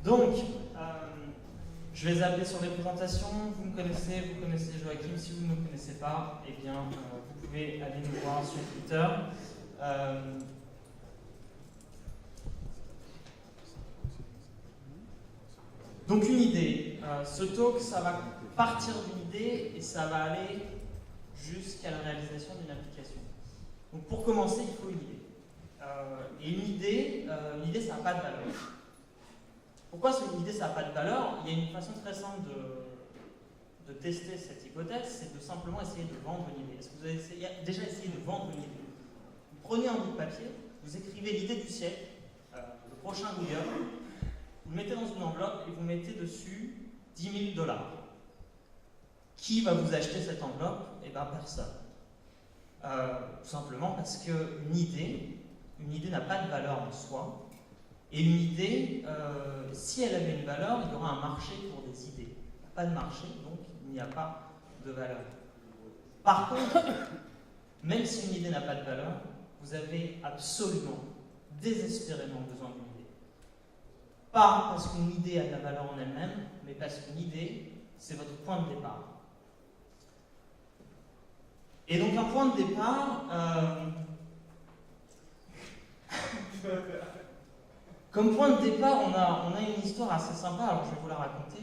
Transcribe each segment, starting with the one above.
Donc, je vais zapper sur les présentations. Vous me connaissez, vous connaissez Joachim. Si vous ne me connaissez pas, eh bien, vous pouvez aller nous voir sur Twitter. Donc une idée. Ce talk, ça va partir d'une idée et ça va aller jusqu'à la réalisation d'une application. Donc pour commencer, il faut une idée. Et une idée, ça n'a pas de valeur. Pourquoi une idée, ça n'a pas de valeur? Il y a une façon très simple de tester cette hypothèse, c'est de simplement essayer de vendre une idée. Est-ce que vous avez déjà essayé de vendre une idée? Vous prenez un bout de papier, vous écrivez l'idée du siècle, le prochain Google, vous le mettez dans une enveloppe et vous mettez dessus 10 000 $. Qui va vous acheter cette enveloppe? Eh bien, personne. Tout simplement parce qu'une idée n'a pas de valeur en soi. Et une idée, si elle avait une valeur, il y aura un marché pour des idées. Il n'y a pas de marché, donc il n'y a pas de valeur. Par contre, même si une idée n'a pas de valeur, vous avez absolument, désespérément besoin d'une idée. Pas parce qu'une idée a de la valeur en elle-même, mais parce qu'une idée, c'est votre point de départ. Et donc un point de départ, comme point de départ, on a une histoire assez sympa, alors je vais vous la raconter.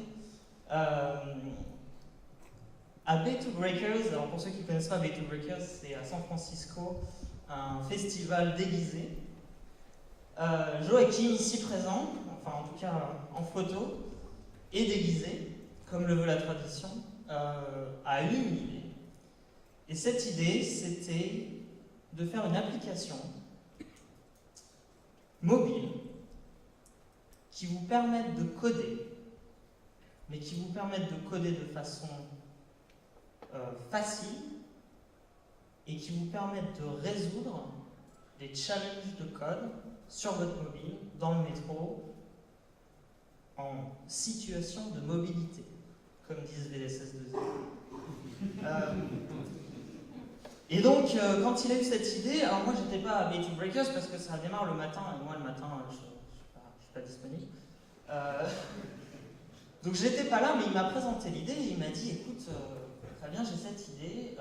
À Bay2 Breakers, alors pour ceux qui ne connaissent pas Bay2 Breakers, c'est à San Francisco, un festival déguisé. Joachim, ici présent, enfin en tout cas en photo, est déguisé, comme le veut la tradition, a eu une idée. Et cette idée, c'était de faire une application mobile qui vous permette de coder, mais qui vous permette de coder de façon facile et qui vous permette de résoudre des challenges de code sur votre mobile, dans le métro, en situation de mobilité, comme disent VDSS2. Et donc, quand il a eu cette idée, alors moi j'étais pas à Bay2 Breakers parce que ça démarre le matin, et moi le matin je suis pas disponible. Donc j'étais pas là, mais il m'a présenté l'idée et il m'a dit écoute, très bien, j'ai cette idée,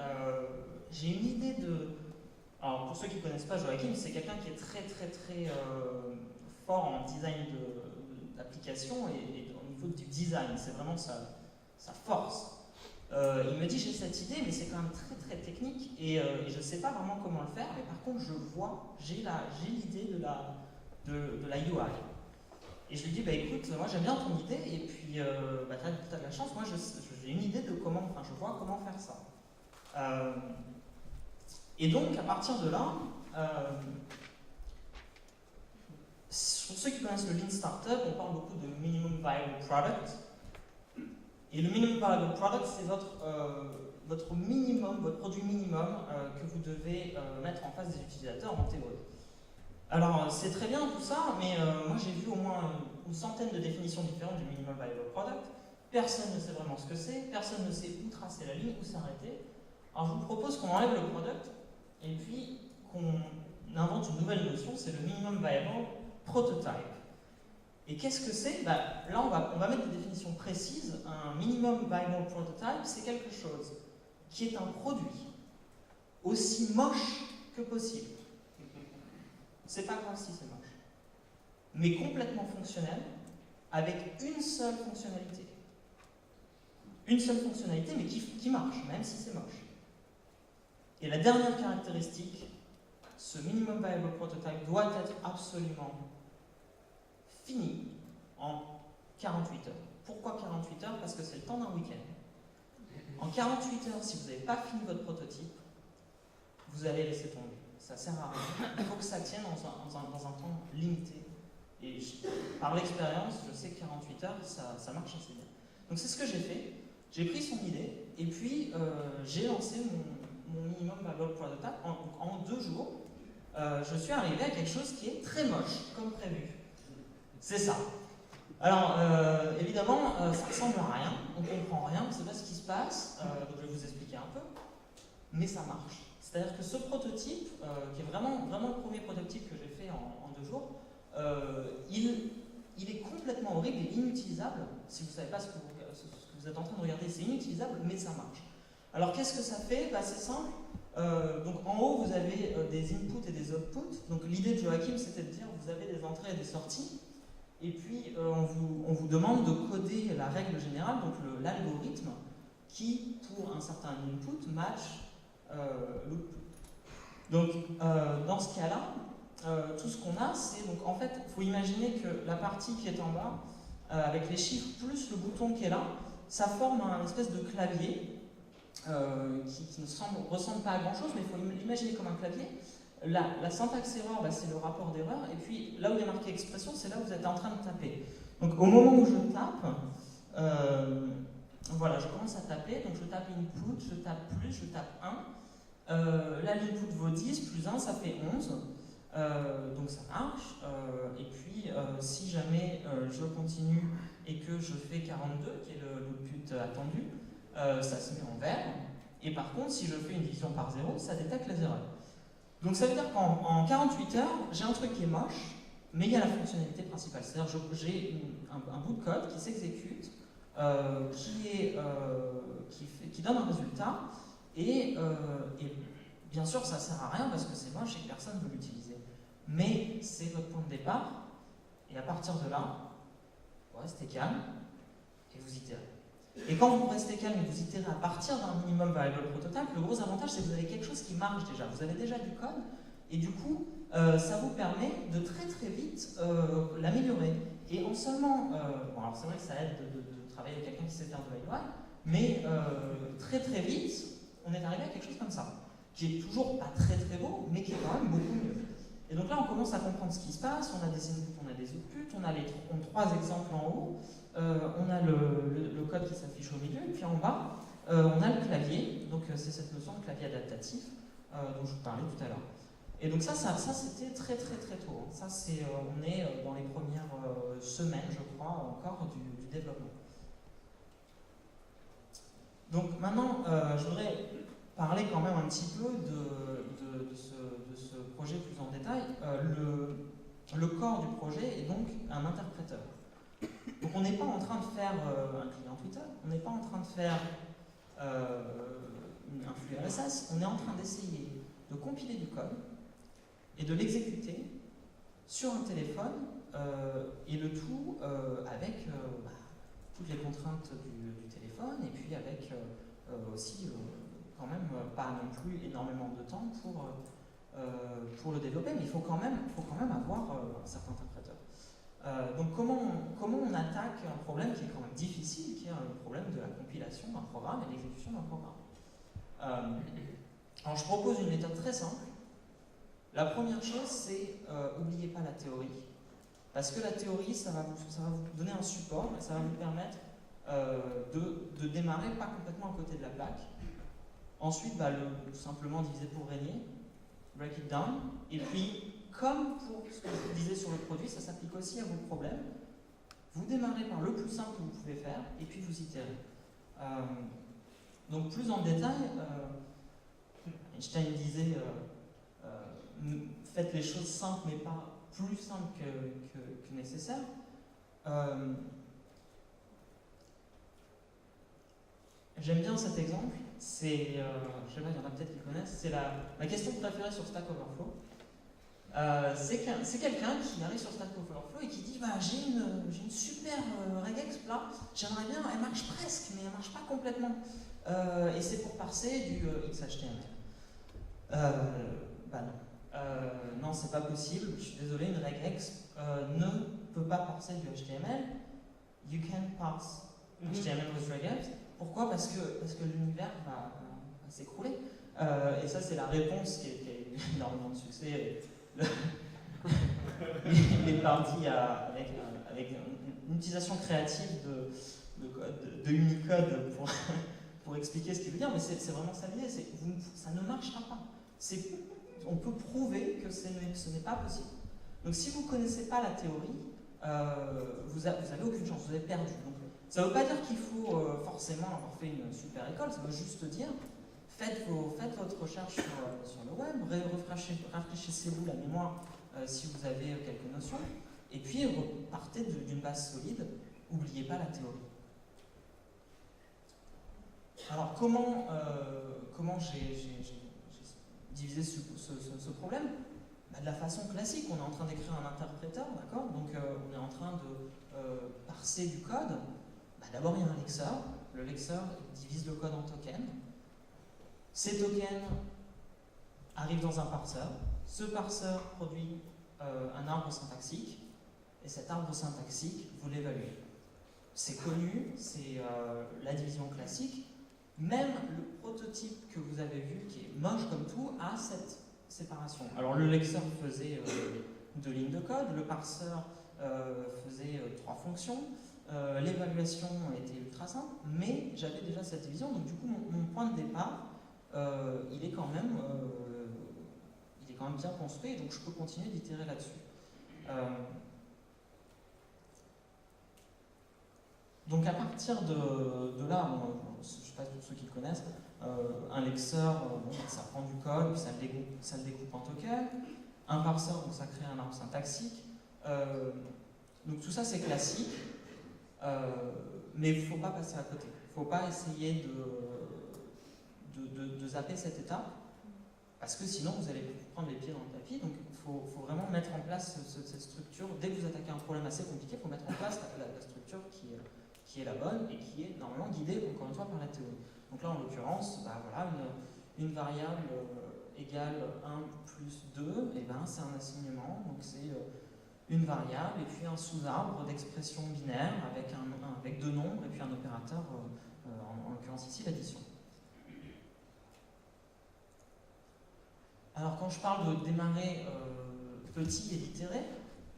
j'ai une idée de. Alors pour ceux qui ne connaissent pas Joachim, c'est quelqu'un qui est très fort en design d'application et au niveau du design, c'est vraiment sa force. Il me dit j'ai cette idée, mais c'est quand même très technique et je ne sais pas vraiment comment le faire, mais par contre j'ai l'idée de la UI. Et je lui dis bah écoute, moi j'aime bien ton idée et puis tu as de la chance, moi j'ai une idée de comment, enfin je vois comment faire ça. Et donc à partir de là, pour ceux qui connaissent le Lean Startup, on parle beaucoup de Minimum Viable Product. Et le Minimum Viable Product, c'est votre minimum, votre produit minimum que vous devez mettre en face des utilisateurs en théorie. Alors c'est très bien tout ça, mais moi j'ai vu au moins une centaine de définitions différentes du Minimum Viable Product. Personne ne sait vraiment ce que c'est, personne ne sait où tracer la ligne, où s'arrêter. Alors je vous propose qu'on enlève le product et puis qu'on invente une nouvelle notion, c'est le Minimum Viable Prototype. Et qu'est-ce que c'est? Là, on va mettre des définitions précises. Un minimum viable prototype, c'est quelque chose qui est un produit aussi moche que possible. C'est pas grave si c'est moche. Mais complètement fonctionnel, avec une seule fonctionnalité. Une seule fonctionnalité, mais qui marche, même si c'est moche. Et la dernière caractéristique, ce minimum viable prototype doit être absolument fini en 48 heures. Pourquoi 48 heures? Parce que c'est le temps d'un week-end. En 48 heures, si vous n'avez pas fini votre prototype, vous allez laisser tomber. Ça ne sert à rien. Il faut que ça tienne dans un temps limité. Et par l'expérience, je sais que 48 heures, ça marche assez bien. Donc c'est ce que j'ai fait. J'ai pris son idée et puis j'ai lancé mon minimum viable prototype en 2 jours. Je suis arrivé à quelque chose qui est très moche, comme prévu. C'est ça. Alors, évidemment, ça ressemble à rien, on ne comprend rien, on ne sait pas ce qui se passe, donc je vais vous expliquer un peu, mais ça marche. C'est-à-dire que ce prototype, qui est vraiment le premier prototype que j'ai fait en 2 jours, il est complètement horrible et inutilisable. Si vous ne savez pas ce que vous êtes en train de regarder, c'est inutilisable, mais ça marche. Alors qu'est-ce que ça fait? C'est simple. Donc en haut, vous avez des inputs et des outputs. Donc l'idée de Joachim, c'était de dire vous avez des entrées et des sorties. Et puis on vous demande de coder la règle générale, donc l'algorithme, qui, pour un certain input, match l'output. Donc dans ce cas-là, tout ce qu'on a, c'est donc en fait, il faut imaginer que la partie qui est en bas, avec les chiffres plus le bouton qui est là, ça forme un espèce de clavier qui ne ressemble pas à grand chose, mais il faut l'imaginer comme un clavier. La syntaxe erreur, c'est le rapport d'erreur, et puis là où il est marqué expression, c'est là où vous êtes en train de taper. Donc au moment où je tape, voilà, je commence à taper, donc je tape input, je tape plus, je tape 1. Là l'input vaut 10, plus 1, ça fait 11. Donc ça marche, et puis si jamais je continue et que je fais 42, qui est l'output attendu, ça se met en vert, et par contre si je fais une division par 0, ça détecte les erreurs. Donc ça veut dire qu'en 48 heures, j'ai un truc qui est moche, mais il y a la fonctionnalité principale, c'est-à-dire que j'ai un bout de code qui s'exécute, qui donne un résultat, et bien sûr ça sert à rien parce que c'est moche et que personne ne veut l'utiliser. Mais c'est votre point de départ, et à partir de là, vous restez calme et vous itérez. Et quand vous restez calme et vous itérez à partir d'un minimum viable prototype, le gros avantage c'est que vous avez quelque chose qui marche déjà. Vous avez déjà du code, et du coup, ça vous permet de très très vite l'améliorer. Et en seulement, bon alors c'est vrai que ça aide de travailler avec quelqu'un qui sait faire de l'UI, mais très très vite, on est arrivé à quelque chose comme ça, qui est toujours pas très très beau, mais qui est quand même beaucoup mieux. Et donc là, on commence à comprendre ce qui se passe, on a des inputs, on a des outputs, on a trois exemples en haut, on a le code qui s'affiche au milieu, et puis en bas, on a le clavier, donc c'est cette notion de clavier adaptatif dont je vous parlais tout à l'heure. Et donc ça c'était très très très tôt, hein. Ça, on est dans les premières semaines, je crois, encore du développement. Donc maintenant, je voudrais parler quand même un petit peu de ce projet plus en détail. Le corps du projet est donc un interpréteur. Donc on n'est pas en train de faire un client Twitter, on n'est pas en train de faire un flux RSS, on est en train d'essayer de compiler du code et de l'exécuter sur un téléphone, et le tout avec toutes les contraintes du téléphone, et puis avec aussi quand même pas non plus énormément de temps pour le développer, mais il faut quand même avoir un certain interpréteur. Donc comment on attaque un problème qui est quand même difficile, qui est un problème de la compilation d'un programme et de l'exécution d'un programme. Alors je propose une méthode très simple. La première chose, c'est n'oubliez pas la théorie, parce que la théorie, ça va vous donner un support, et ça va vous permettre de démarrer pas complètement à côté de la plaque. Ensuite, tout simplement diviser pour régner, break it down, et puis, comme pour ce que je vous disais sur le produit, ça s'applique aussi à vos problèmes. Vous démarrez par le plus simple que vous pouvez faire, et puis vous itérez. Donc plus en détail, Einstein disait faites les choses simples, mais pas plus simples que nécessaire. J'aime bien cet exemple, c'est, je sais pas, il y en a peut-être qui connaissent, c'est ma question préférée sur Stack Overflow. C'est quelqu'un qui arrive sur Stack Overflow et qui dit j'ai une super regex là, j'aimerais bien, elle marche presque, mais elle marche pas complètement. Et c'est pour parser du XHTML. Non, c'est pas possible, je suis désolé, une regex ne peut pas parser du HTML. You can parse HTML with regex. Pourquoi? Parce que l'univers va s'écrouler. Et ça, c'est la réponse qui a énormément de succès. Il est parti avec une utilisation créative de Unicode pour expliquer ce qu'il veut dire, mais c'est vraiment ça l'idée, ça ne marchera pas. On peut prouver que ce n'est pas possible. Donc si vous ne connaissez pas la théorie, vous n'avez aucune chance, vous avez perdu. Donc, ça ne veut pas dire qu'il faut forcément avoir fait une super école, ça veut juste dire faites votre recherche sur le web, rafraîchissez-vous la mémoire si vous avez quelques notions, Et puis repartez d'une base solide, n'oubliez pas la théorie. Alors comment j'ai divisé ce problème? De la façon classique, on est en train d'écrire un interpréteur, d'accord? Donc on est en train de parser du code. D'abord il y a un lexeur, le lexeur divise le code en tokens. Ces tokens arrivent dans un parseur, ce parseur produit un arbre syntaxique, et cet arbre syntaxique, vous l'évaluez. C'est connu, c'est la division classique. Même le prototype que vous avez vu, qui est moche comme tout, a cette séparation. Alors le lexeur faisait 2 lignes de code, le parseur faisait 3 fonctions, l'évaluation était ultra simple, mais j'avais déjà cette division, donc du coup mon point de départ, il est quand même bien construit, donc je peux continuer d'itérer là-dessus. Donc à partir de là, je ne sais pas pour ceux qui le connaissent, un lexeur, ça prend du code, puis ça le découpe en tokens. Un parseur, donc ça crée un arbre syntaxique. Donc tout ça c'est classique, mais il ne faut pas passer à côté. Il ne faut pas essayer de zapper cette étape, parce que sinon vous allez prendre les pieds dans le tapis. Donc il faut vraiment mettre en place cette structure. Dès que vous attaquez un problème assez compliqué, il faut mettre en place la structure qui est la bonne et qui est normalement guidée, encore une fois, par la théorie. Donc là, en l'occurrence, voilà, une variable égale 1 plus 2, et ben, c'est un assignement, donc c'est une variable et puis un sous-arbre d'expression binaire avec 2 nombres et puis un opérateur, en l'occurrence ici, l'addition. Alors quand je parle de démarrer petit et d'itérer,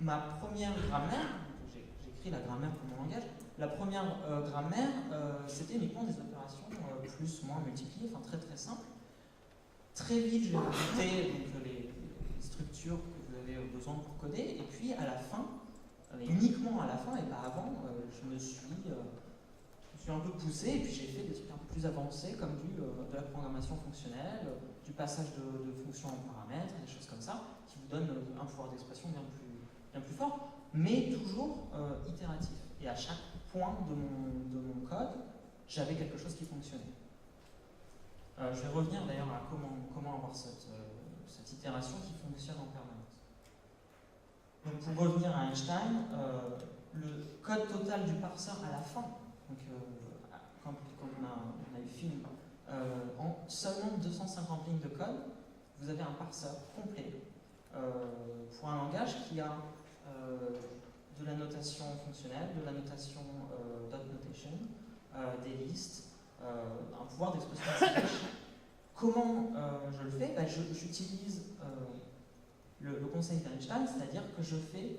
ma première grammaire, j'écris la grammaire pour mon langage, la première grammaire, c'était uniquement des opérations plus, moins, multipliées, enfin très très simples. Très vite, je vais rajouter les structures que vous avez besoin pour coder, et puis à la fin, uniquement à la fin, et pas avant, je me suis un peu poussé, et puis j'ai fait des trucs un peu plus avancés, comme de la programmation fonctionnelle, du passage de fonctions en paramètres, des choses comme ça, qui vous donnent un pouvoir d'expression bien plus fort, mais toujours itératif. Et à chaque point de mon code, j'avais quelque chose qui fonctionnait. Je vais revenir d'ailleurs à comment avoir cette itération qui fonctionne en permanence. Donc pour revenir à Einstein, le code total du parseur à la fin, donc quand on a eu film, en seulement 250 lignes de code, vous avez un parseur complet pour un langage qui a de la notation fonctionnelle, de la notation dot notation, des listes, un pouvoir d'expression assez riche. Comment je le fais? J'utilise le conseil d'Einstein, c'est-à-dire que je fais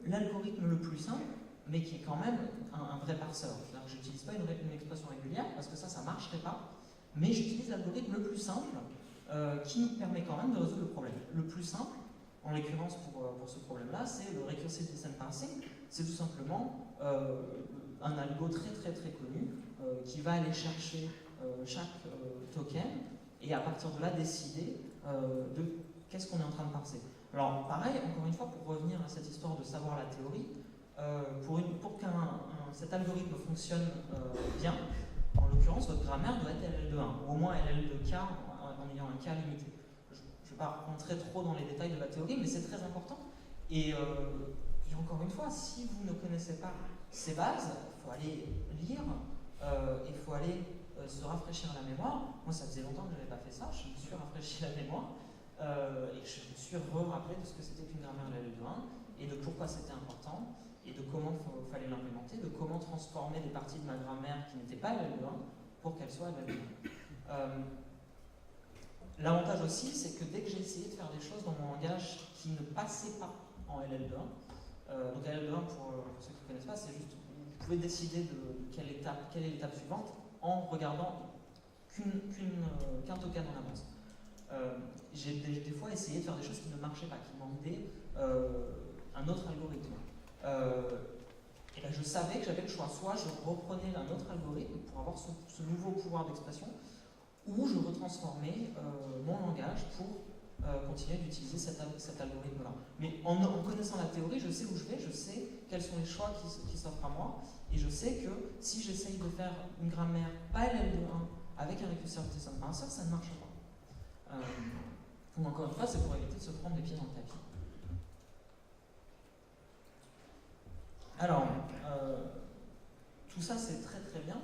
l'algorithme le plus simple, mais qui est quand même un vrai parseur. Je n'utilise pas une expression régulière, parce que ça ne marcherait pas, mais j'utilise l'algorithme le plus simple, qui nous permet quand même de résoudre le problème. Le plus simple, en l'occurrence pour ce problème-là, c'est le recursive descent parsing. C'est tout simplement un algo très très très connu qui va aller chercher chaque token et à partir de là décider de qu'est-ce qu'on est en train de parser. Alors pareil, encore une fois, pour revenir à cette histoire de savoir la théorie, pour que cet algorithme fonctionne bien, en l'occurrence, votre grammaire doit être LL de 1, ou au moins LL de K en ayant un K limité. Je ne vais pas rentrer trop dans les détails de la théorie, mais c'est très important. Et encore une fois, si vous ne connaissez pas ces bases, il faut aller lire, il faut aller se rafraîchir la mémoire. Moi, ça faisait longtemps que je n'avais pas fait ça, je me suis rafraîchi la mémoire, et je me suis rappelé de ce que c'était qu'une grammaire LL de 1, et de pourquoi c'était important, et de comment il fallait l'implémenter, de comment transformer des parties de ma grammaire qui n'étaient pas LL de 1 pour qu'elles soient LL de 1. L'avantage aussi, c'est que dès que j'ai essayé de faire des choses dans mon langage qui ne passaient pas en LL de 1, donc LL de 1, pour ceux qui ne connaissent pas, c'est juste, vous pouvez décider de quelle est l'étape suivante en regardant qu'un token en avance. J'ai des fois essayé de faire des choses qui ne marchaient pas, qui demandaient un autre algorithme. Et là, je savais que j'avais le choix. Soit je reprenais un autre algorithme pour avoir ce nouveau pouvoir d'expression, ou je retransformais mon langage pour continuer d'utiliser cet algorithme-là. Mais en connaissant la théorie, je sais où je vais, je sais quels sont les choix qui s'offrent à moi, et je sais que si j'essaye de faire une grammaire pas LL de 1 avec un récurseur de Tyson Parser, ça ne marche pas. Donc encore une fois, c'est pour éviter de se prendre les pieds dans le tapis. Alors, tout ça c'est très très bien,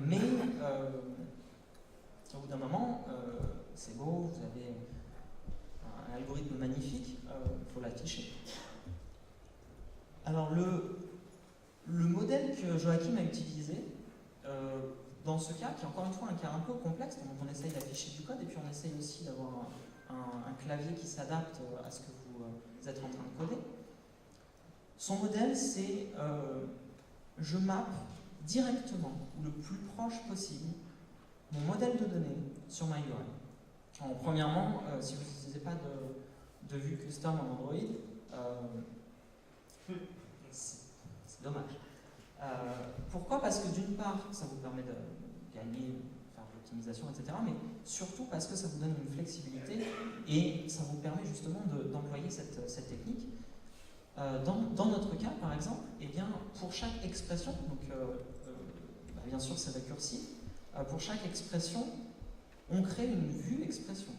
mais au bout d'un moment, c'est beau, vous avez un algorithme magnifique, il faut l'afficher. Alors le modèle que Joachim a utilisé, dans ce cas, qui est encore une fois un cas un peu complexe, donc on essaye d'afficher du code et puis on essaye aussi d'avoir un clavier qui s'adapte à ce que vous êtes en train de coder. Son modèle, c'est je mappe directement, ou le plus proche possible, mon modèle de données sur ma UI. Alors, premièrement, si vous n'utilisez pas de vue custom en Android, c'est dommage. Pourquoi? Parce que d'une part, ça vous permet de gagner, faire de l'optimisation, etc. Mais surtout parce que ça vous donne une flexibilité et ça vous permet justement d'employer cette technique. Dans notre cas, par exemple, eh bien, pour chaque expression, donc bien sûr c'est récursif, pour chaque expression, on crée une vue expression.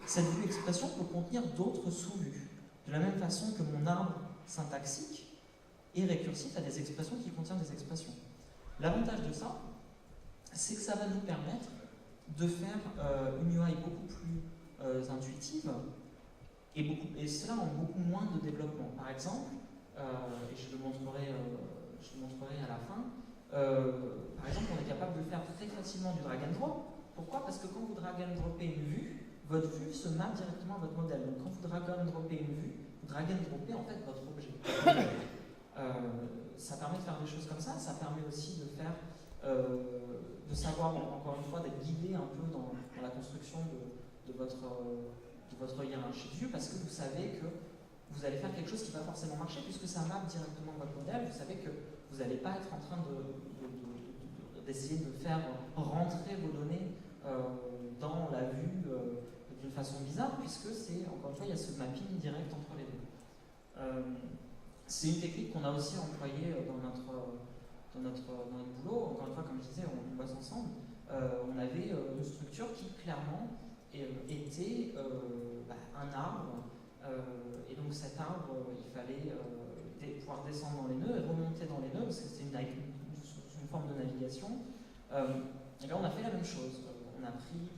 Cette vue expression peut contenir d'autres sous-vues. De la même façon que mon arbre syntaxique est récursif à des expressions qui contiennent des expressions. L'avantage de ça, c'est que ça va nous permettre de faire une UI beaucoup plus intuitive et cela en beaucoup moins de développement. Par exemple, et je le montrerai à la fin, par exemple, on est capable de faire très facilement du drag and drop. Pourquoi? Parce que quand vous drag and droppez une vue, votre vue se mappe directement à votre modèle. Donc quand vous drag and droppez une vue, vous drag and droppez en fait votre objet. Ça permet de faire des choses comme ça permet aussi de faire, de savoir, encore une fois, d'être guidé un peu dans la construction de votre hiérarchie de vue, parce que vous savez que vous allez faire quelque chose qui va forcément marcher, puisque ça mappe directement votre modèle. Vous savez que vous n'allez pas être en train d'essayer de faire rentrer vos données dans la vue d'une façon bizarre, puisque c'est, encore une fois, il y a ce mapping direct entre les deux. C'est une technique qu'on a aussi employée dans notre boulot. Encore une fois, comme je disais, on bosse ensemble. On avait une structure qui, clairement, était un arbre. Et donc cet arbre, il fallait pouvoir descendre dans les nœuds et remonter dans les nœuds, parce que c'était une forme de navigation. Et là, on a fait la même chose. On a pris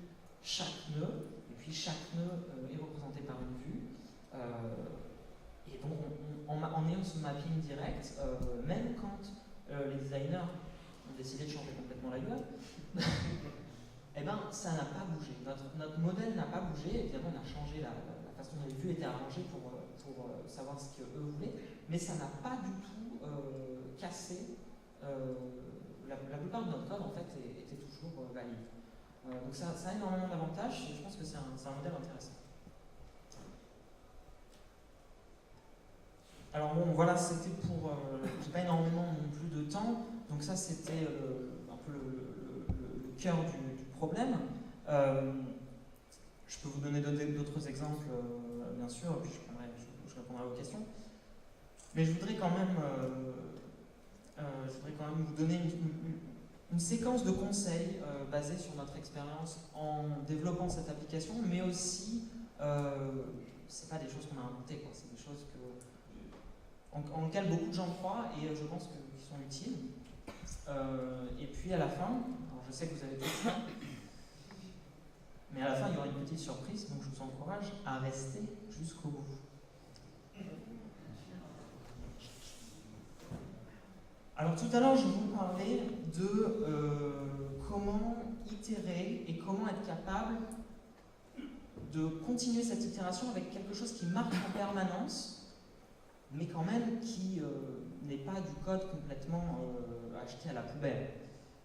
chaque nœud, et puis chaque nœud est représenté par une vue. Et donc, en ayant ce mapping direct, même quand les designers ont décidé de changer complètement la UI, eh ben, ça n'a pas bougé. Notre modèle n'a pas bougé. Évidemment, on a changé la façon dont les vues étaient arrangées pour savoir ce qu'eux voulaient, mais ça n'a pas du tout cassé. La plupart de notre code, en fait, était toujours valide. Donc ça a énormément d'avantages et je pense que c'est un modèle intéressant. Alors bon, voilà, c'était pour... j'ai pas énormément non plus de temps, donc ça c'était un peu le cœur du problème. Je peux vous donner d'autres exemples, bien sûr, et puis je répondrai à vos questions. Mais je voudrais quand même vous donner une séquence de conseils basée sur notre expérience en développant cette application, mais aussi, c'est pas des choses qu'on a inventées, quoi, c'est des choses en lesquelles beaucoup de gens croient et je pense qu'ils sont utiles. Et puis à la fin, alors je sais que vous avez tout ça, mais à la fin il y aura une petite surprise, donc je vous encourage à rester jusqu'au bout. Alors tout à l'heure, je vous parlais de comment itérer et comment être capable de continuer cette itération avec quelque chose qui marche en permanence, mais quand même qui n'est pas du code complètement acheté à la poubelle.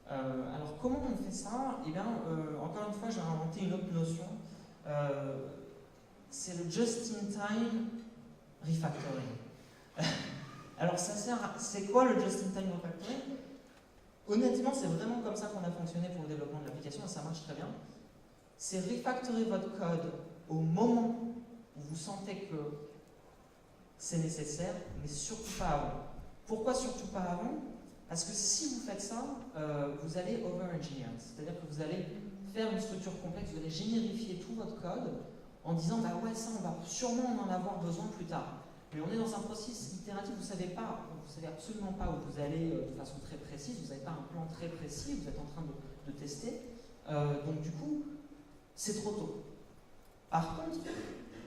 Alors comment on fait ça? Eh bien, encore une fois, j'ai inventé une autre notion. C'est le just-in-time refactoring. Alors ça sert à... C'est quoi le just-in-time refactoring? Honnêtement, c'est vraiment comme ça qu'on a fonctionné pour le développement de l'application et ça marche très bien. C'est refactorer votre code au moment où vous sentez que c'est nécessaire, mais surtout pas avant. Pourquoi surtout pas avant? Parce que si vous faites ça, vous allez over-engineer, c'est-à-dire que vous allez faire une structure complexe, vous allez générifier tout votre code en disant bah ouais, ça on va sûrement en avoir besoin plus tard. Mais on est dans un processus itératif, vous savez absolument pas où vous allez de façon très précise, vous n'avez pas un plan très précis, vous êtes en train de tester. Donc du coup, c'est trop tôt. Par contre,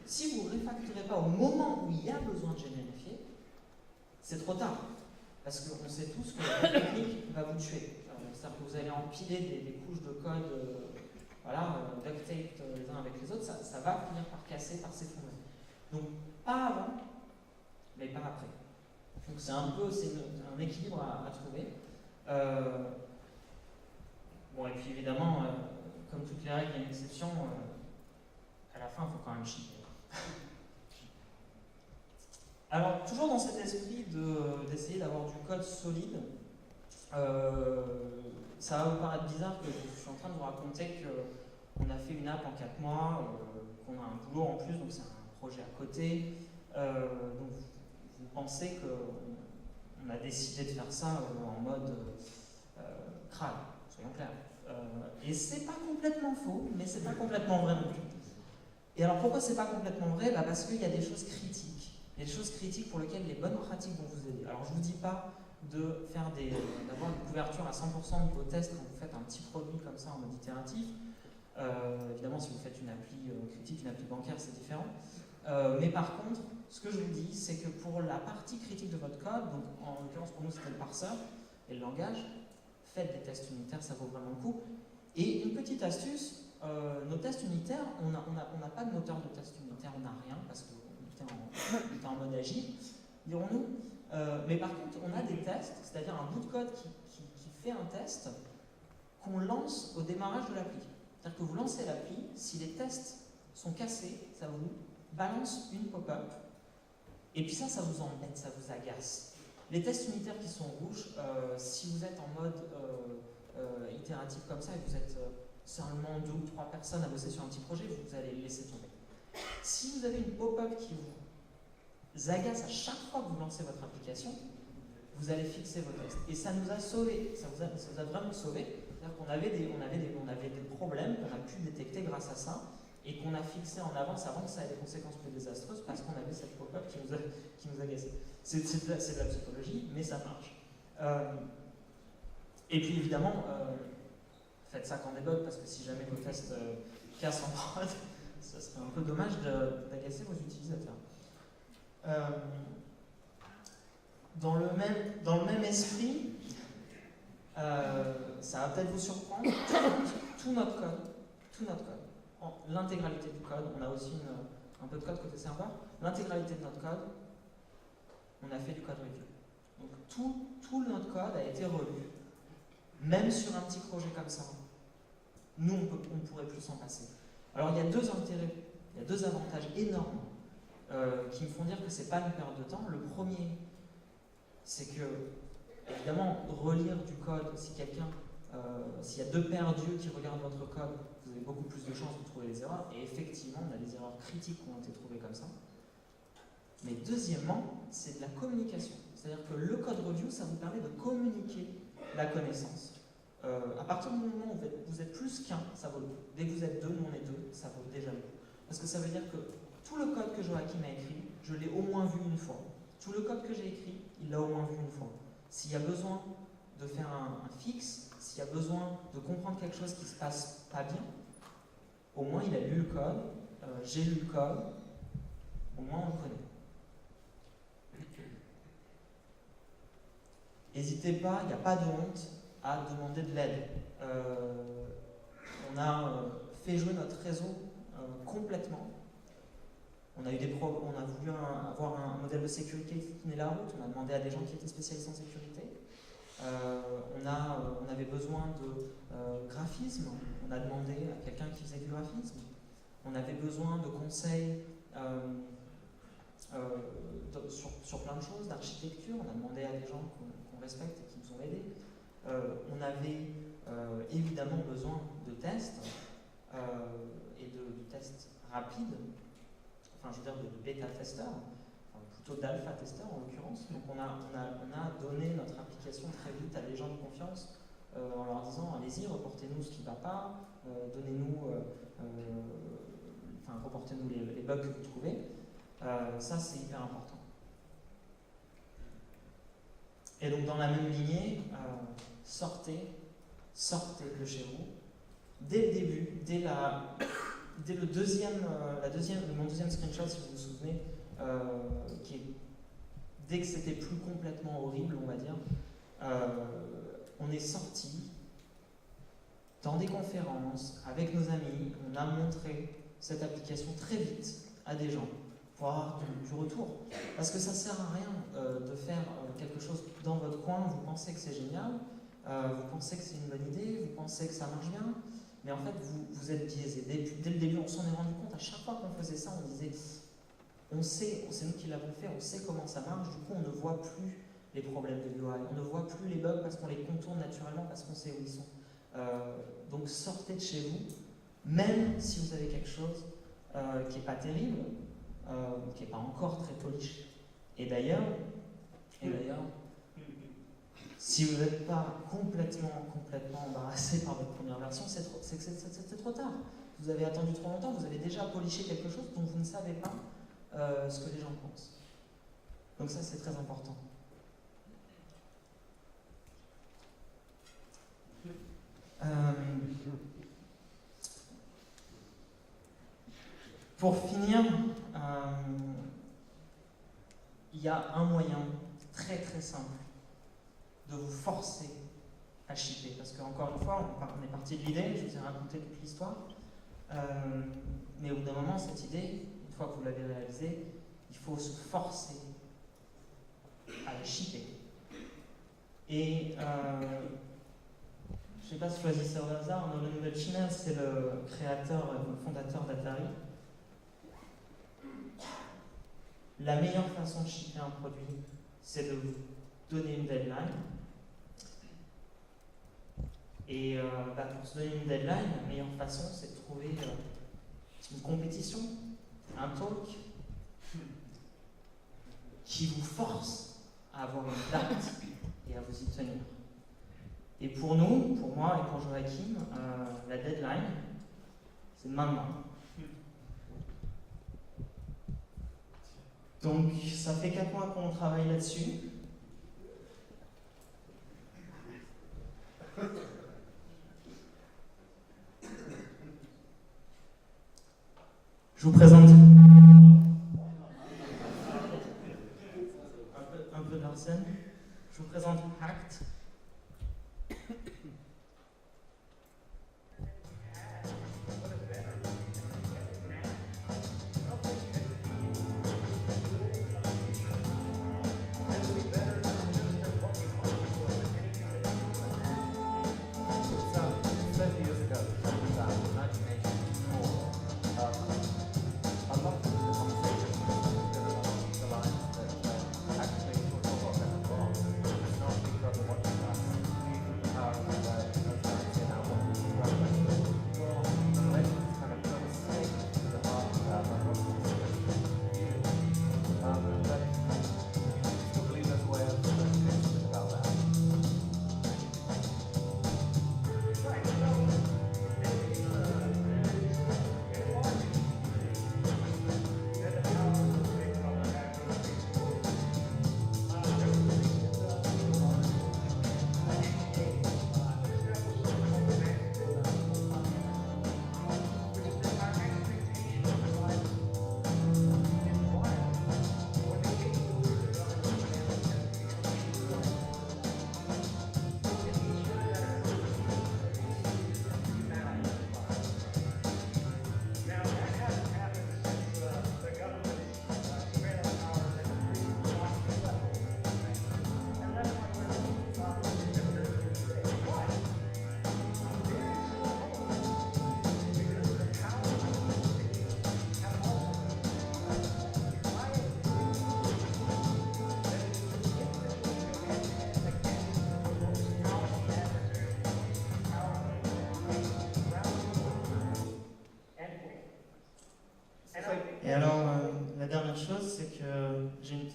si vous ne refacturez pas au moment où il y a besoin de générifier, c'est trop tard. Parce qu'on sait tous que la technique va vous tuer. C'est-à-dire que vous allez empiler des couches de code, duct tape les uns avec les autres, ça va finir par casser, par s'effondrer. Donc, pas avant, mais pas après. Donc c'est un équilibre à trouver. Bon, et puis évidemment, comme toutes les règles, il y a une exception. À la fin, il faut quand même chier. Alors, toujours dans cet esprit d'essayer d'avoir du code solide, ça va vous paraître bizarre que je suis en train de vous raconter qu'on a fait une app en 4 mois, qu'on a un boulot en plus, donc c'est un projet à côté. Donc vous pensez qu'on a décidé de faire ça en mode crade, soyons clairs. Et c'est pas complètement faux, mais c'est pas complètement vrai non plus. Et alors pourquoi c'est pas complètement vrai? Parce qu'il y a des choses critiques. Il y a des choses critiques pour lesquelles les bonnes pratiques vont vous aider. Alors je vous dis pas d'avoir une couverture à 100% de vos tests quand vous faites un petit produit comme ça en mode itératif. Évidemment, si vous faites une appli critique, une appli bancaire, c'est différent. Mais par contre, ce que je vous dis, c'est que pour la partie critique de votre code, donc en l'occurrence pour nous c'était le parseur et le langage, faites des tests unitaires, ça vaut vraiment le coup. Et une petite astuce, nos tests unitaires, on n'a pas de moteur de test unitaire, on n'a rien parce qu'on était en mode agile, dirons-nous. Mais par contre, on a des tests, c'est-à-dire un bout de code qui fait un test qu'on lance au démarrage de l'appli. C'est-à-dire que vous lancez l'appli, si les tests sont cassés, ça vous balance une pop-up, et puis ça vous embête, ça vous agace. Les tests unitaires qui sont rouges, si vous êtes en mode itératif comme ça, et vous êtes seulement 2 ou 3 personnes à bosser sur un petit projet, vous allez le laisser tomber. Si vous avez une pop-up qui vous agace à chaque fois que vous lancez votre application, vous allez fixer vos tests. Et ça nous a sauvés, ça vous a vraiment sauvé. C'est-à-dire qu'on avait des problèmes qu'on a pu détecter grâce à ça et qu'on a fixé en avance avant que ça ait des conséquences plus désastreuses parce qu'on avait cette pop-up qui nous agaçait. C'est de la psychologie, mais ça marche. Et puis évidemment, faites ça quand des bugs parce que si jamais vos tests cassent en prod, ça serait un peu dommage d'agacer vos utilisateurs. Dans le même esprit, ça va peut-être vous surprendre, tout notre code, l'intégralité du code, on a aussi un peu de code côté serveur, l'intégralité de notre code, on a fait du code review. Donc tout notre code a été relu, même sur un petit projet comme ça. Nous, on ne pourrait plus s'en passer. Alors il y a deux intérêts, il y a deux avantages énormes qui me font dire que c'est pas une perte de temps. Le premier, c'est que, évidemment, relire du code, s'il y a 2 perdus qui regardent votre code, vous avez beaucoup plus de chances de trouver les erreurs. Et effectivement, on a des erreurs critiques qui ont été trouvées comme ça. Mais deuxièmement, c'est de la communication. C'est-à-dire que le code review, ça vous permet de communiquer la connaissance. À partir du moment où vous êtes plus qu'un, ça vaut le coup. Dès que vous êtes 2, nous on est 2, ça vaut déjà le coup. Parce que ça veut dire que tout le code que Joachim a écrit, je l'ai au moins vu une fois. Tout le code que j'ai écrit, il l'a au moins vu une fois. S'il y a besoin de faire un fixe, s'il y a besoin de comprendre quelque chose qui ne se passe pas bien, au moins il a lu le code, j'ai lu le code, au moins on le connaît. N'hésitez pas, il n'y a pas de honte à demander de l'aide. On a fait jouer notre réseau complètement. On a voulu avoir un modèle de sécurité qui tenait la route. On a demandé à des gens qui étaient spécialisés en sécurité. On avait besoin de graphisme. On a demandé à quelqu'un qui faisait du graphisme. On avait besoin de conseils sur plein de choses, d'architecture. On a demandé à des gens qu'on respecte et qui nous ont aidés. On avait évidemment besoin de tests et de tests rapide, enfin je veux dire de bêta-testeurs, enfin, plutôt d'alpha-testeurs en l'occurrence. Donc on a donné notre application très vite à des gens de confiance en leur disant allez-y, reportez-nous ce qui ne va pas, donnez-nous, reportez-nous les bugs que vous trouvez. Ça c'est hyper important. Et donc dans la même lignée, sortez de chez vous. Dès le début, dès mon deuxième screenshot, si vous vous souvenez, dès que c'était plus complètement horrible, on va dire, on est sorti dans des conférences avec nos amis, on a montré cette application très vite à des gens pour avoir du retour. Parce que ça ne sert à rien de faire quelque chose dans votre coin, vous pensez que c'est génial, vous pensez que c'est une bonne idée, vous pensez que ça marche bien, mais en fait vous êtes biaisé. Dès le début, on s'en est rendu compte, à chaque fois qu'on faisait ça, on disait, c'est nous qui l'avons fait, on sait comment ça marche, du coup on ne voit plus les problèmes de UI, on ne voit plus les bugs parce qu'on les contourne naturellement, parce qu'on sait où ils sont. Donc sortez de chez vous, même si vous avez quelque chose qui n'est pas terrible, qui n'est pas encore très polish. Et d'ailleurs, si vous n'êtes pas complètement embarrassé par votre première version, c'est trop tard. Vous avez attendu trop longtemps, vous avez déjà poliché quelque chose dont vous ne savez pas ce que les gens pensent. Donc ça, c'est très important. Pour finir, il y a un moyen très très simple de vous forcer à shipper. Parce qu'encore une fois, on est parti de l'idée, je vous ai raconté toute l'histoire, mais au bout d'un moment, cette idée, une fois que vous l'avez réalisée, il faut se forcer à la shipper. Et je ne sais pas si je choisis ça au hasard, Nolan Belchiner, c'est le créateur et le fondateur d'Atari. La meilleure façon de shipper un produit, c'est de vous donner une deadline. Et pour se donner une deadline, la meilleure façon, c'est de trouver une compétition, un talk, qui vous force à avoir une date et à vous y tenir. Et pour nous, pour moi et pour Joachim, la deadline, c'est maintenant. Donc, ça fait 4 mois qu'on travaille là-dessus. Je vous présente un peu de Larsen. Je vous présente Hacked.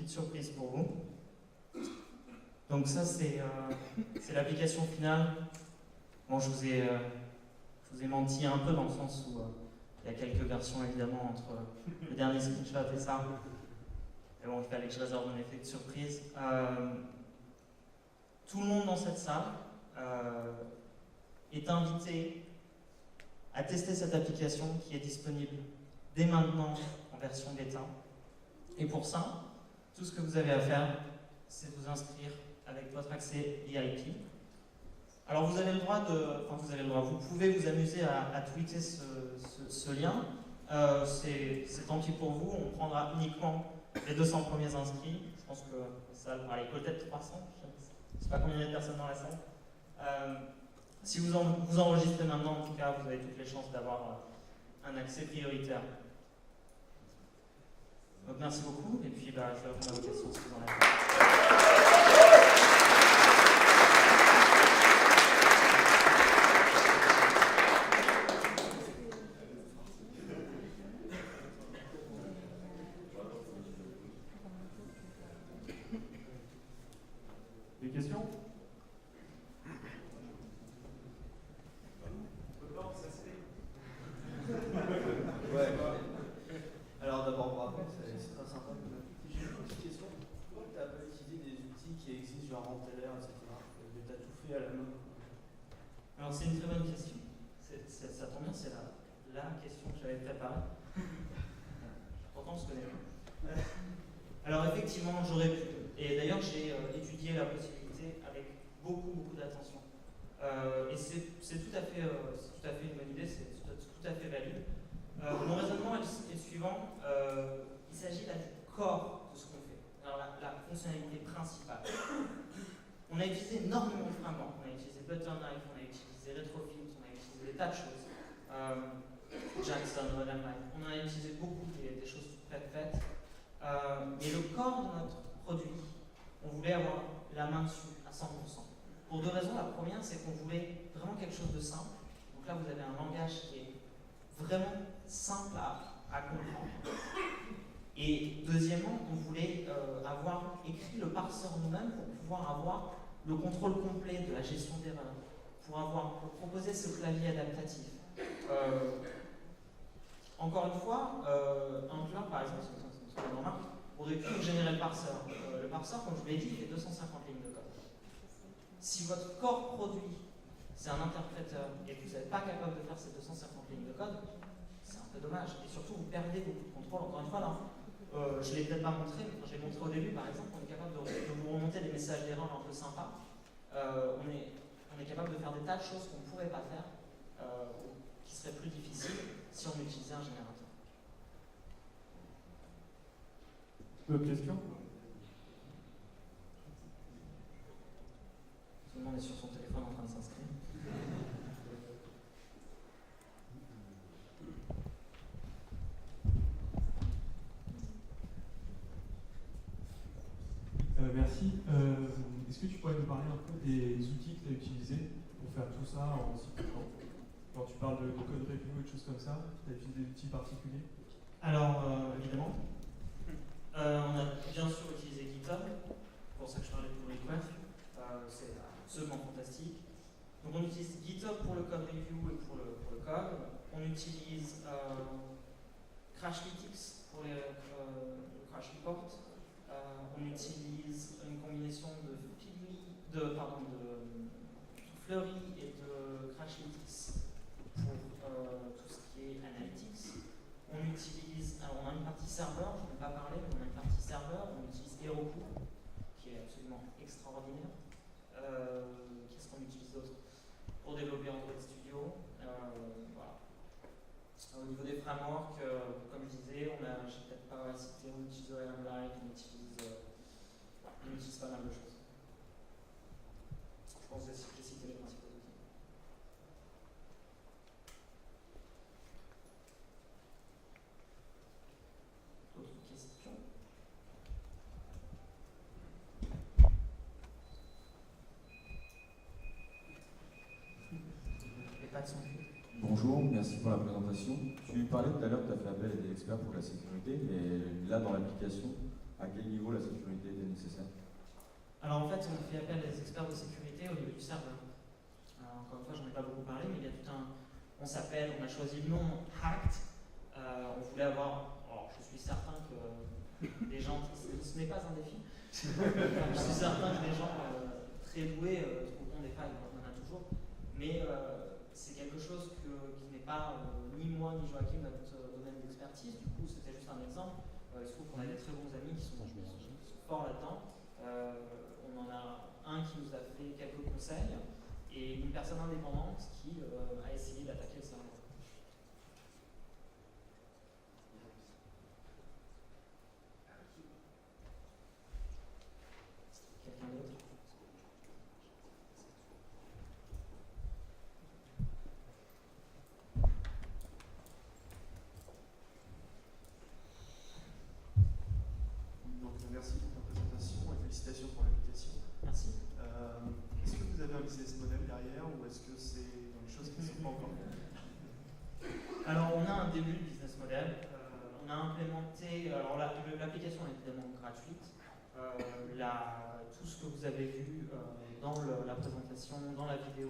petite surprise pour vous. Donc ça, c'est l'application finale. Bon, je vous ai menti un peu dans le sens où il y a quelques versions évidemment entre le dernier screenshot et ça. Mais bon, il fallait que je réserve un effet de surprise. Tout le monde dans cette salle est invité à tester cette application qui est disponible dès maintenant en version bêta. Et pour ça, tout ce que vous avez à faire, c'est de vous inscrire avec votre accès VIP. Alors vous avez le droit vous pouvez vous amuser à tweeter ce lien. C'est tant pis pour vous, on prendra uniquement les 200 premiers inscrits. Je pense que ça va aller peut-être 300, je ne sais pas combien il y a de personnes dans la salle. Si vous enregistrez maintenant, en tout cas, vous avez toutes les chances d'avoir un accès prioritaire. Donc merci beaucoup, et puis je vais répondre à vos questions si vous en avez. Des questions? Ouais. Alors d'abord bravo, c'est très sympa. J'ai une petite question. Pourquoi tu n'as pas utilisé des outils qui existent, genre Ranteller, etc. Tu as tout fait à la main? Alors c'est une très bonne question. Ça tombe bien, c'est la question que j'avais préparée. Pourtant on se connaît bien. Alors effectivement, j'aurais pu. Et d'ailleurs, j'ai étudié la possibilité avec beaucoup d'attention. Et c'est tout à fait une bonne idée, c'est tout à fait valide. Mon raisonnement est le suivant. Il s'agit là du corps de ce qu'on fait. Alors la fonctionnalité principale. On a utilisé énormément de frameworks. On a utilisé Butterknife, on a utilisé Retrofit, on a utilisé des tas de choses. Jackson, Modernlife. On a utilisé beaucoup des choses faites. Mais le corps de notre produit, on voulait avoir la main dessus à 100%. Pour deux raisons. La première, c'est qu'on voulait vraiment quelque chose de simple. Donc là, vous avez un langage qui est vraiment simple à comprendre. Et deuxièmement, on voulait avoir écrit le parseur nous-mêmes pour pouvoir avoir le contrôle complet de la gestion d'erreurs, pour proposer ce clavier adaptatif. Encore une fois, Angular, par exemple, c'est une remarque, aurait pu générer le parseur. Le parseur, comme je vous l'ai dit, il fait 250 lignes de code. Si votre corps produit, c'est un interpréteur, et que vous n'êtes pas capable de faire ces 250 lignes de code, c'est un peu dommage. Et surtout, vous perdez beaucoup de contrôle. Encore une fois, là, je ne l'ai peut-être pas montré, mais quand j'ai montré au début, par exemple, on est capable de vous remonter des messages d'erreur un peu sympas. On est capable de faire des tas de choses qu'on ne pourrait pas faire, qui seraient plus difficiles si on utilisait un générateur. D'autres questions? Tout le monde est sur son téléphone en train de s'inscrire. Merci. Est-ce que tu pourrais nous parler un peu des outils que tu as utilisés pour faire tout ça en si peu de temps? Quand tu parles de code review et de choses comme ça, tu as utilisé des outils particuliers? Alors, évidemment, on a bien sûr utilisé GitHub, c'est pour ça que je parlais de pull request, c'est absolument fantastique. Donc on utilise GitHub pour le code review et pour le code. On utilise Crashlytics pour le crash report. On utilise une combinaison de Flurry et de Crashlytics pour tout ce qui est analytics. On utilise, alors on a une partie serveur, je ne vais pas parler, mais on a une partie serveur, on utilise Heroku, qui est absolument extraordinaire. Qu'est-ce qu'on utilise d'autre pour développer Android Studio? Voilà. Au niveau des frameworks, comme je disais, j'ai peut-être pas cité, on utilise React, on utilise pas mal de choses. Je pense que j'ai cité les principaux outils. D'autres questions? Et pas de son. Bonjour, merci pour la présentation. Tu parlais tout à l'heure que tu as fait appel à des experts pour la sécurité, mais là dans l'application, à quel niveau la sécurité était nécessaire? Alors en fait, on fait appel à des experts de sécurité au niveau du serveur. Encore une fois, j'en ai pas beaucoup parlé, mais il y a tout un. On a choisi le nom Hacked. On voulait avoir. Alors, je suis certain que les gens. Ce n'est pas un défi. Je suis certain que les gens très doués trouveront des failles, on en a toujours. Mais c'est quelque chose qui n'est pas ni moi ni Joachim notre domaine d'expertise. Du coup, c'était juste un exemple. Il se trouve qu'on a des très bons amis qui sont forts là-dedans. On en a un qui nous a fait quelques conseils et une personne indépendante qui a essayé d'attaquer le serveur. Quelqu'un d'autre? Donc, merci pour la présentation et félicitations pour l'invitation. Merci. Est-ce que vous avez un business model derrière ou est-ce que c'est une chose qui ne sont pas encore Alors, on a un début de business model. On a implémenté. Alors, l'application est évidemment gratuite. Tout ce que vous avez vu dans la présentation, dans la vidéo,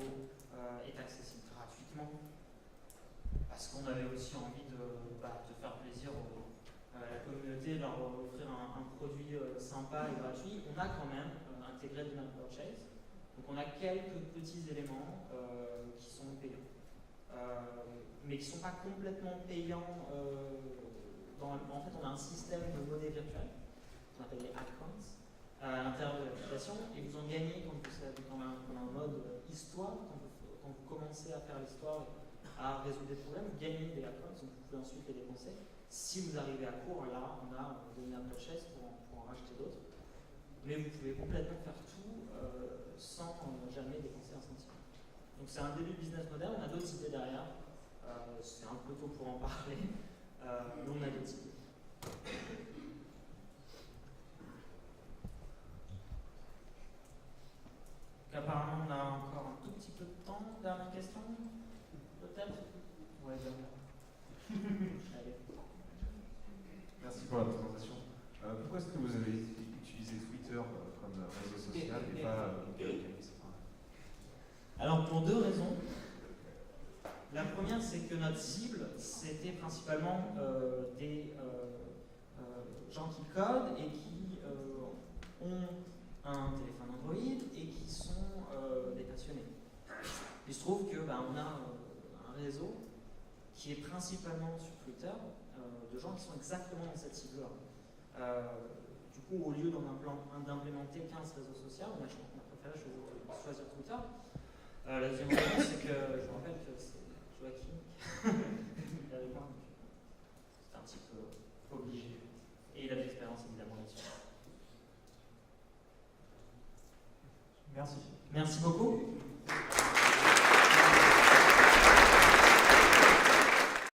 est accessible gratuitement. Parce qu'on avait aussi envie de faire plaisir à la communauté, de leur offrir un produit sympa et gratuit. On a quand même intégré du in-app purchase. Donc on a quelques petits éléments qui sont payants. Mais qui ne sont pas complètement payants. En fait, on a un système de monnaie virtuelle, qu'on appelle les altcoins, à l'intérieur de l'application, et vous en gagnez quand vous êtes dans un mode histoire, quand vous commencez à faire l'histoire et à résoudre des problèmes, vous gagnez des altcoins, donc vous pouvez ensuite les dépenser. Si vous arrivez à court, là, on a des in-app purchase pour en racheter d'autres. Mais vous pouvez complètement faire tout sans jamais dépenser un centime. Donc c'est un début de business model, on a d'autres idées derrière. C'est un peu tôt pour en parler, mais on a d'autres idées. Donc, apparemment, on a encore un tout petit peu de temps. Dernière question, peut-être? Ouais, dernière. Allez. Merci pour la présentation. Pourquoi est-ce que vous avez utilisé Twitter comme réseau social et pas Alors pour deux raisons. La première, c'est que notre cible, c'était principalement des gens qui codent et qui ont un téléphone Android et qui sont des passionnés. Il se trouve que on a un réseau qui est principalement sur Twitter de gens qui sont exactement dans cette cible-là. Du coup, au lieu d'implémenter 15 réseaux sociaux, on a préféré choisir Twitter. La deuxième raison, c'est que je me rappelle que c'est Joachim qui est avec moi, donc c'était un petit peu obligé. Et il a de l'expérience évidemment là-dessus. Merci. Merci beaucoup.